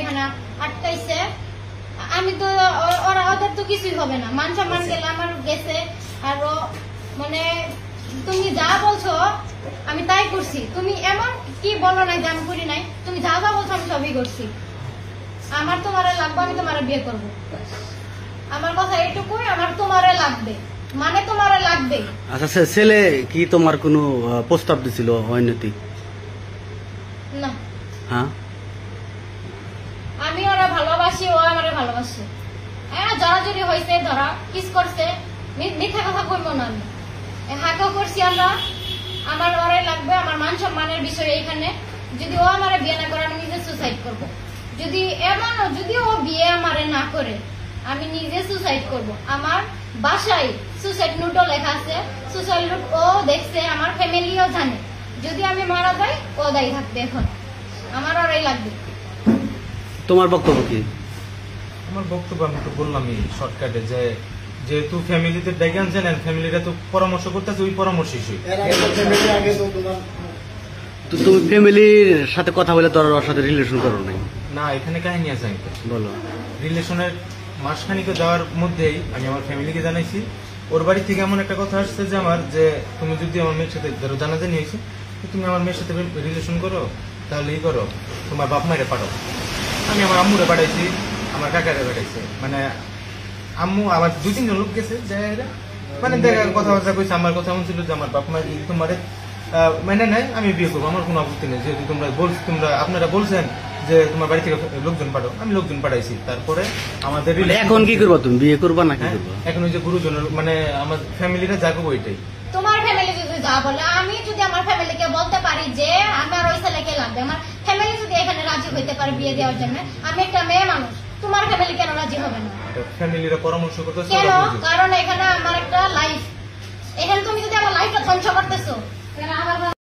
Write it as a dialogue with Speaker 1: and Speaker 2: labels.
Speaker 1: এখানে আটকাইছে। আমি তো ওরা ওদের তো কিছুই হবে না, মান সম্মান গেলে আমার গেছে। আর মানে তুমি যা বলছো আমি তাই করছি। তুমি এমন কি বলো না যে আমি করি নাই, তুমি যা যা বলছো আমি সবই করছি। আমার তোমারে লাগবে, আমি তোমারে বিয়ে করব। আমার কথা এটুকুই, আমার তোমারে লাগবে মানে তোমারে লাগবে।
Speaker 2: আচ্ছা, ছেলে কি তোমার কোনো প্রস্তাব দিছিল অনৈতিক?
Speaker 1: না।
Speaker 2: হ্যাঁ,
Speaker 1: আমি ওরা ভালোবাসি, ও আমারে ভালোবাসে। হ্যাঁ, জড়াজড়ি হয়েছে, ধরা কিস করছে, মিথ্যা কথা কইবো না আমি। হাঁকও করছি আমরা, আমার ওরাই লাগবে। আমার মান সম্মানের বিষয় এখানে। যদি ও আমারে বিয়ে না করে আমি নিজে সুসাইড করব। যদি ও বিয়ে আমারে না করে আমি নিজে সুসাইড করব। আমার বাসায় সুসাইড নোটও লেখা আছে, সুসাইড নোট ও দেখছে, আমার ফ্যামিলিও জানে। যদি আমি মারা যাই ও দায়ী থাকবে। এখন আমার ওরাই লাগবে।
Speaker 2: তোমার বক্তব্য কি?
Speaker 3: আমার বক্তব্য আমি তো বললামই শর্টকাটে, যে যেহেতু ফ্যামিলিতে ডেকে আনছেন, ফ্যামিলিটা তো পরামর্শ করতেছে, ওই পরামর্শই
Speaker 2: তো তুমি ফ্যামিলির সাথে কথা বলে তোর ওর সাথে রিলেশন করো নাই?
Speaker 3: না, এখানে কাহিনী আছে। আমি
Speaker 2: বলো।
Speaker 3: রিলেশনের মাসখানিকে যাওয়ার মধ্যেই আমি আমার ফ্যামিলিকে জানাইছি। ওর বাড়ি থেকে এমন একটা কথা আসছে যে তুমি যদি আমার মেয়ের সাথে ধরো জানাজা নিয়েছো, তুমি আমার মেয়ের সাথে রিলেশন করো, তাহলে করো, তোমার বাপ মায়ের পাঠাও। আমি আমার আম্মুরে পাঠাইছি, আমার কাকারে পাঠাইছে। মানে আম্মু আমার 2-3 জন লোক গেছে, মানে দেখা কথাবার্তা কইছে। আমার কথা এমন ছিল যে আমার বাপ মা যদি তোমার মানে নেয় আমি বিয়ে করবো, আমার কোনো আপত্তি নেই। যেহেতু আপনারা বলছেন যে তোমার বাড়ি থেকে লোকজন পাঠাও, আমি লোকজন পাঠাইছি। তারপরে আমাদের
Speaker 2: এখন কি করবো? তুমি বিয়ে করবা না কি করবো?
Speaker 3: এখন ওই যে গুরুজনের মানে আমার ফ্যামিলিটা যাবো ওইটাই।
Speaker 1: তোমার ফ্যামিলি যদি যা বলে, আমি যদি আমার ফ্যামিলিকে বলতে পারি যে আমার ওই ছেলেকে লাগবে, আমার ফ্যামিলি যদি এখানে রাজি হইতে পারে বিয়ে দেওয়ার জন্য, আমি একটা মেয়ে মানুষ, তোমার ফ্যামিলি কেন রাজি হবে না?
Speaker 3: ফ্যামিলিরা পরামর্শ করতেছে
Speaker 1: কেন? কারণ এখানে আমার একটা লাইফ